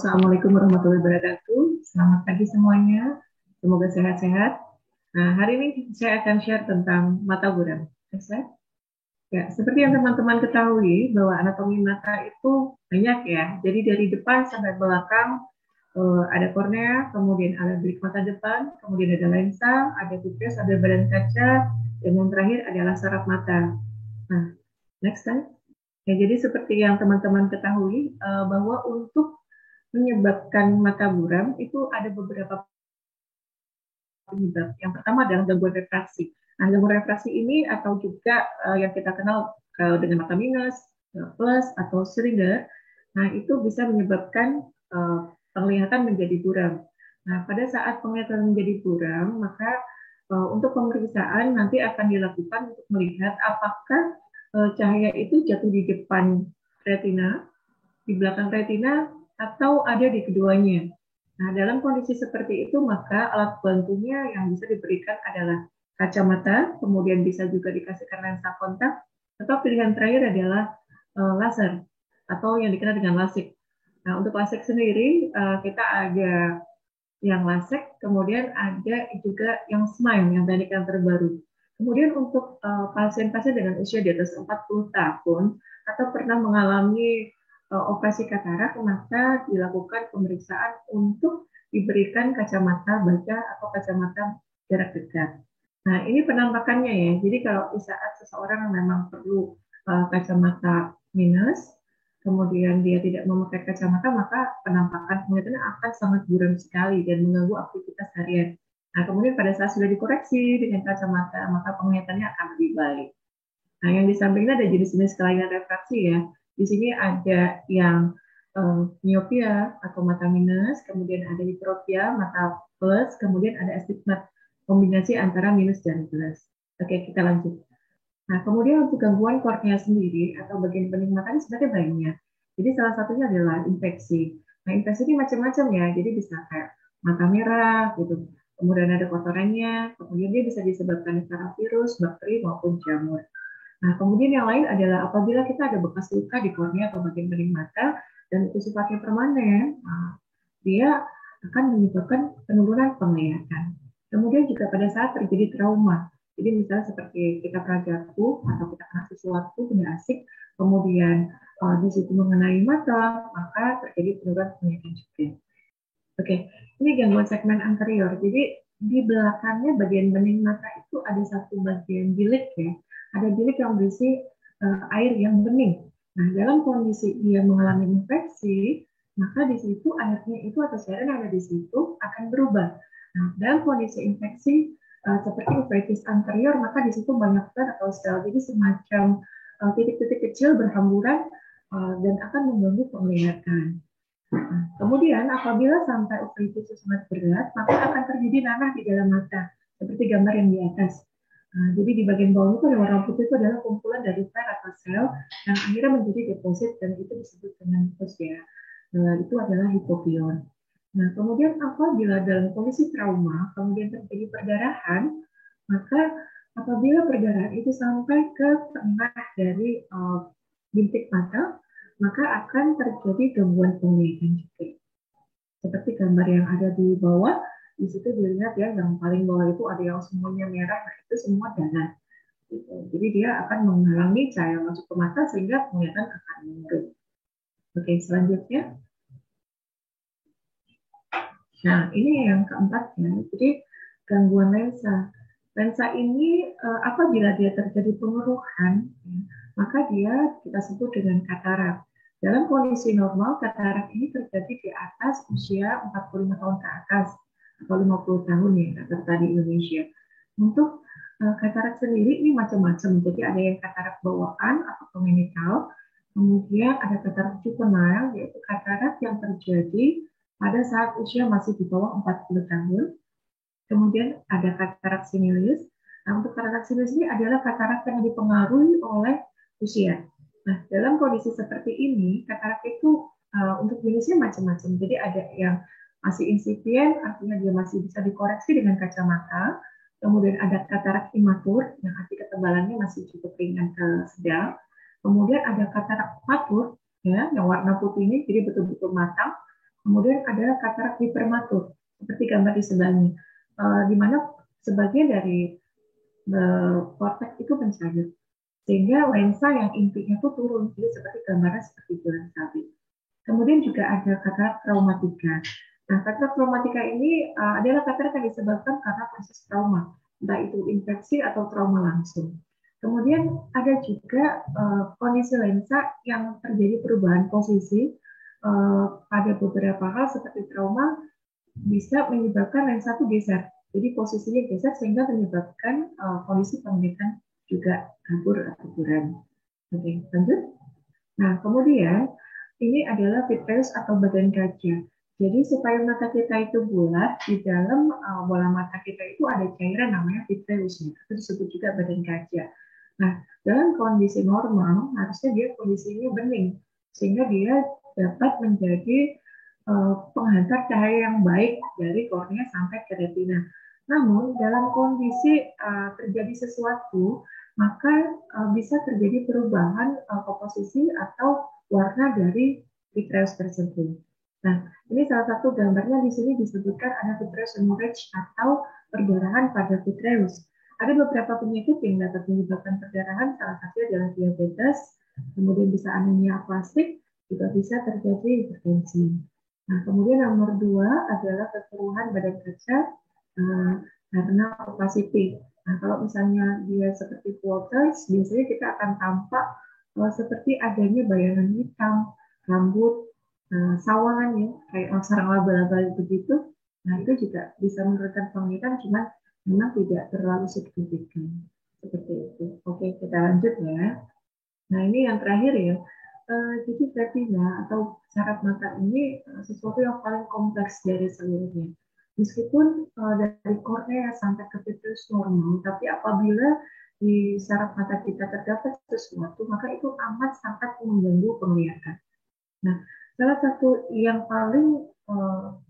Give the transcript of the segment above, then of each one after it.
Assalamualaikum warahmatullahi wabarakatuh. Selamat pagi semuanya. Semoga sehat-sehat. Nah, hari ini saya akan share tentang mata buram. Ya, seperti yang teman-teman ketahui bahwa anatomi mata itu banyak ya. Jadi dari depan sampai belakang ada kornea, kemudian ada bilik mata depan, kemudian ada lensa, ada vitreous, ada badan kaca, dan yang terakhir adalah saraf mata. Nah, next slide. Ya, jadi seperti yang teman-teman ketahui bahwa untuk menyebabkan mata buram itu ada beberapa penyebab. Yang pertama adalah gangguan refraksi. Nah, gangguan refraksi ini atau juga yang kita kenal dengan mata minus, plus atau silinder, nah itu bisa menyebabkan penglihatan menjadi buram. Nah, pada saat penglihatan menjadi buram, maka untuk pemeriksaan nanti akan dilakukan untuk melihat apakah cahaya itu jatuh di depan retina, di belakang retina, atau ada di keduanya. Nah, dalam kondisi seperti itu, maka alat bantunya yang bisa diberikan adalah kacamata, kemudian bisa juga dikasihkan lensa kontak, atau pilihan terakhir adalah laser, atau yang dikenal dengan LASIK. Nah, untuk LASIK sendiri, kita ada yang LASIK, kemudian ada juga yang SMILE, yang teknik yang terbaru. Kemudian untuk pasien-pasien dengan usia di atas 40 tahun, atau pernah mengalami operasi katarak, maka dilakukan pemeriksaan untuk diberikan kacamata baca atau kacamata jarak dekat. Nah, ini penampakannya ya. Jadi kalau di saat seseorang memang perlu kacamata minus, kemudian dia tidak memakai kacamata, maka penampakan penglihatannya akan sangat buram sekali dan mengganggu aktivitas harian. Nah, kemudian pada saat sudah dikoreksi dengan kacamata, maka penglihatannya akan lebih baik. Nah, yang di sampingnya ada jenis-jenis kelainan refraksi ya. Di sini ada yang miopia atau mata minus, kemudian ada hipropia, mata plus, kemudian ada astigmat, kombinasi antara minus dan plus. Oke, kita lanjut. Nah, kemudian untuk gangguan kornea sendiri atau bagian bening mata ini sebenarnya banyak. Jadi salah satunya adalah infeksi. Nah, infeksi ini macam-macam ya. Jadi bisa kayak mata merah gitu. Kemudian ada kotorannya, kemudian dia bisa disebabkan secara virus, bakteri maupun jamur. Nah, kemudian yang lain adalah apabila kita ada bekas luka di kornea atau bagian bening mata dan itu sifatnya permanen, nah, dia akan menyebabkan penurunan penglihatan. Kemudian juga pada saat terjadi trauma, jadi misalnya seperti kita pernah jatuh atau kita kena sesuatu benda asing, kemudian di situ mengenai mata, maka terjadi penurunan penglihatan juga. Oke, ini gangguan segmen anterior. Jadi di belakangnya bagian bening mata itu ada satu bagian bilik ya. Ada bilik yang berisi air yang bening. Nah, dalam kondisi dia mengalami infeksi, maka di situ airnya itu atau cairan yang ada di situ akan berubah. Nah, dalam kondisi infeksi seperti uveitis anterior, maka di situ banyak zat atau sel, jadi semacam titik-titik kecil berhamburan dan akan mengganggu penglihatan. Nah, kemudian apabila sampai uveitis sangat berat, maka akan terjadi nanah di dalam mata, seperti gambar yang di atas. Nah, jadi di bagian bawah itu ada warna putih itu adalah kumpulan dari sel atau sel yang akhirnya menjadi deposit dan itu disebut dengan pus ya. Itu adalah hipopion. Nah, kemudian apabila dalam kondisi trauma, kemudian terjadi perdarahan, maka apabila perdarahan itu sampai ke tengah dari bintik mata, maka akan terjadi gangguan penglihatan juga. Seperti gambar yang ada di bawah, di situ dilihat ya, yang paling bawah itu ada yang semuanya merah, nah itu semua darah. Gitu. Jadi dia akan menghalangi cahaya masuk ke mata sehingga penglihatan akan menurun. Oke, selanjutnya. Nah, ini yang keempat ya. Jadi gangguan lensa. Lensa ini apabila dia terjadi pengeruhan, maka dia kita sebut dengan katarak. Dalam kondisi normal, katarak ini terjadi di atas usia 45 tahun ke atas atau 50 tahun ya rata-rata di Indonesia. Untuk katarak sendiri ini macam-macam. Jadi ada yang katarak bawaan atau congenital, kemudian ada katarak juvenile yaitu katarak yang terjadi pada saat usia masih di bawah 40 tahun. Kemudian ada katarak senilis. Nah, untuk katarak senilis ini adalah katarak yang dipengaruhi oleh usia. Nah, dalam kondisi seperti ini, katarak itu untuk jenisnya macam-macam. Jadi ada yang masih insipient, artinya dia masih bisa dikoreksi dengan kacamata. Kemudian ada katarak imatur, yang arti ketebalannya masih cukup ringan ke sedang. Kemudian ada katarak matur, ya, yang warna putih ini, jadi betul-betul matang. Kemudian ada katarak hipermatur, seperti gambar di sebelahnya, di mana sebagian dari korteks itu mencair, sehingga lensa yang intinya itu turun, jadi seperti gambaran seperti bulan sabit. Kemudian juga ada katarak traumatika. Nah, katarak traumatika ini adalah katarak yang disebabkan karena proses trauma, entah itu infeksi atau trauma langsung. Kemudian ada juga kondisi lensa yang terjadi perubahan posisi pada beberapa hal seperti trauma bisa menyebabkan lensa itu geser. Jadi posisinya geser sehingga menyebabkan kondisi penglihatan juga kabur atau buram. Oke, lanjut. Nah, kemudian ini adalah vitreous atau badan kaca. Jadi supaya mata kita itu bulat, di dalam bola mata kita itu ada cairan namanya vitreous, itu disebut juga badan kaca. Nah, dalam kondisi normal harusnya dia kondisinya bening, sehingga dia dapat menjadi penghantar cahaya yang baik dari kornea sampai ke retina. Namun dalam kondisi terjadi sesuatu, maka bisa terjadi perubahan komposisi atau warna dari vitreous tersebut. Nah, ini salah satu gambarnya di sini disebutkan ada vitreous hemorrhage atau perdarahan pada vitreous. Ada beberapa penyakit yang dapat menyebabkan perdarahan, salah satunya adalah diabetes, kemudian bisa anemia aplastik, juga bisa terjadi hipertensi. Nah, kemudian nomor 2 adalah kekeruhan badan kaca karena opacity. Nah, kalau misalnya dia seperti quarters, biasanya kita akan tampak seperti adanya bayangan hitam, rambut, sawangan ya, kayak sarang laba-laba begitu. Nah, itu juga bisa menurunkan penglihatan, cuma memang tidak terlalu signifikan. Seperti itu. Oke, kita lanjut ya. Nah, ini yang terakhir ya. Jadi retina atau saraf mata ini sesuatu yang paling kompleks dari seluruhnya. Meskipun dari kornea sampai ke vitreous normal, tapi apabila di saraf mata kita terdapat sesuatu, maka itu amat sangat mengganggu penglihatan. Nah, salah satu yang paling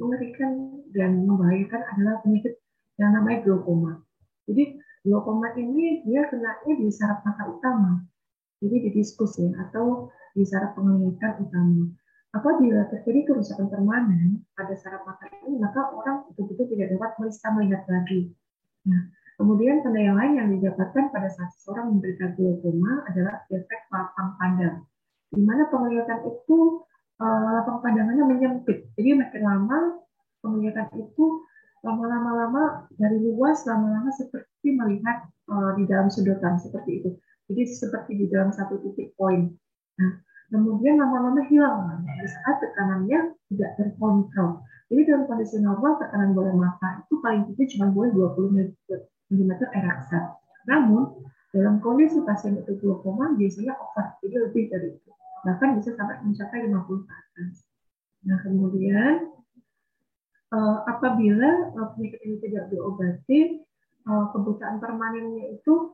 mengerikan dan membahayakan adalah penyakit yang namanya glaukoma. Jadi glaukoma ini dia kenanya di saraf mata utama. Jadi di diskus ya, atau di saraf penglihatan utama. Apabila terjadi kerusakan permanen pada saraf mata ini, maka orang betul-betul tidak dapat bisa melihat lagi. Nah, kemudian tanda yang lain yang didapatkan pada saat seseorang menderita glaukoma adalah efek lapang pandang, di mana penglihatan itu lapang pandangannya menyempit. Jadi makin lama penglihatan itu lama-lama dari luas lama-lama seperti melihat di dalam sudutan seperti itu. Jadi seperti di dalam satu titik poin. Nah, kemudian lama-lama hilang di saat tekanannya tidak terkontrol. Jadi dalam kondisi normal tekanan bola mata itu paling tinggi cuma boleh 20 mm air aksa. Namun dalam kondisi pasien itu glaukoma biasanya over, jadi lebih dari itu. Bahkan bisa sampai mencapai 50 ke atas. Nah, kemudian apabila penyakit ini tidak diobati, kebutaan permanennya itu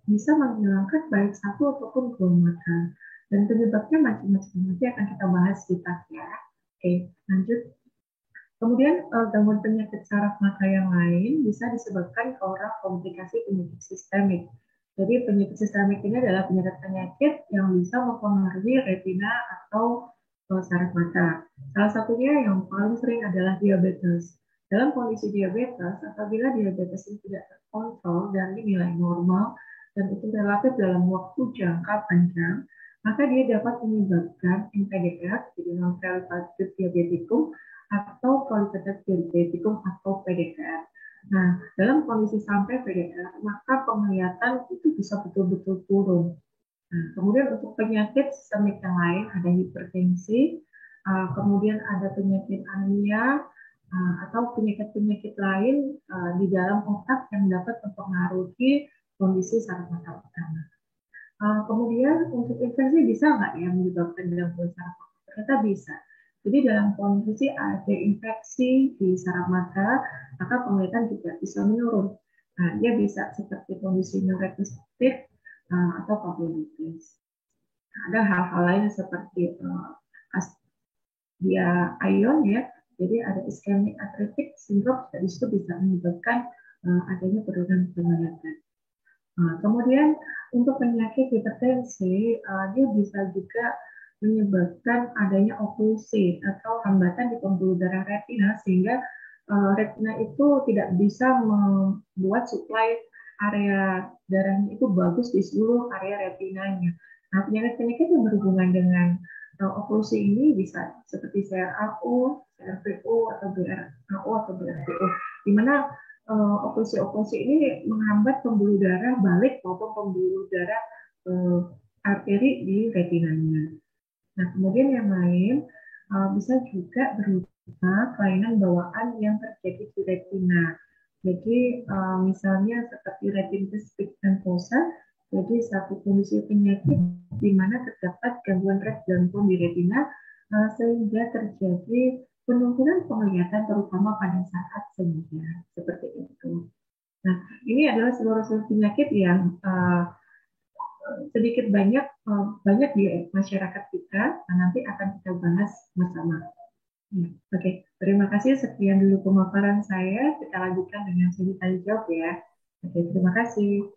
bisa menghilangkan baik satu ataupun dua mata. Dan penyebabnya macam-macam. Nanti akan kita bahas di ya. Oke, lanjut. Kemudian gangguan penyakit saraf mata yang lain bisa disebabkan karena komplikasi penyakit sistemik. Jadi penyakit sistemik ini adalah penyakit-penyakit yang bisa mempengaruhi retina atau saraf mata. Salah satunya yang paling sering adalah diabetes. Dalam kondisi diabetes, apabila diabetes ini tidak terkontrol dari nilai normal dan itu relatif dalam waktu jangka panjang, maka dia dapat menyebabkan NPDR, jadi non-proliferative diabeticum, atau proliferative diabeticum atau PDKR. Nah, dalam kondisi sampai PDKR, maka penglihatan itu bisa betul-betul turun. Nah, kemudian untuk penyakit sistemik yang lain ada hipertensi, kemudian ada penyakit anemia, atau penyakit-penyakit lain di dalam otak yang dapat mempengaruhi kondisi saraf mata utama. Kemudian untuk infeksi bisa nggak ya menyebabkan gangguan saraf mata? Ternyata bisa. Jadi dalam kondisi ada infeksi di saraf mata, maka penglihatan juga bisa menurun. Nah, dia bisa seperti kondisi neurodegeneratif atau papulitis. Ada hal-hal lain seperti dia ion ya, jadi ada ischemic athletic syndrome, dari situ bisa menyebabkan adanya penurunan penglihatan. Kemudian untuk penyakit hipertensi, dia bisa juga menyebabkan adanya oklusi atau hambatan di pembuluh darah retina sehingga retina itu tidak bisa membuat suplai area darahnya itu bagus di seluruh area retinanya. Nah, penyakit-penyakit yang berhubungan dengan oklusi ini bisa seperti CRAO, CRVO, atau BRAO atau BRVO, di mana oklusi-oklusi ini menghambat pembuluh darah balik maupun pembuluh darah arteri di retinanya. Nah, kemudian yang lain bisa juga berupa kelainan bawaan yang terjadi di retina. Jadi misalnya seperti retinitis pigmentosa, jadi satu kondisi penyakit di mana terdapat gangguan red gangguan di retina sehingga terjadi penurunan penglihatan terutama pada saat senja seperti itu. Nah, ini adalah seluruh penyakit yang sedikit banyak banyak di masyarakat kita. Nah, nanti akan kita bahas bersama. Ya, oke, terima kasih. Sekian dulu pemaparan saya. Kita lanjutkan dengan sesi tanya jawab ya. Oke, terima kasih.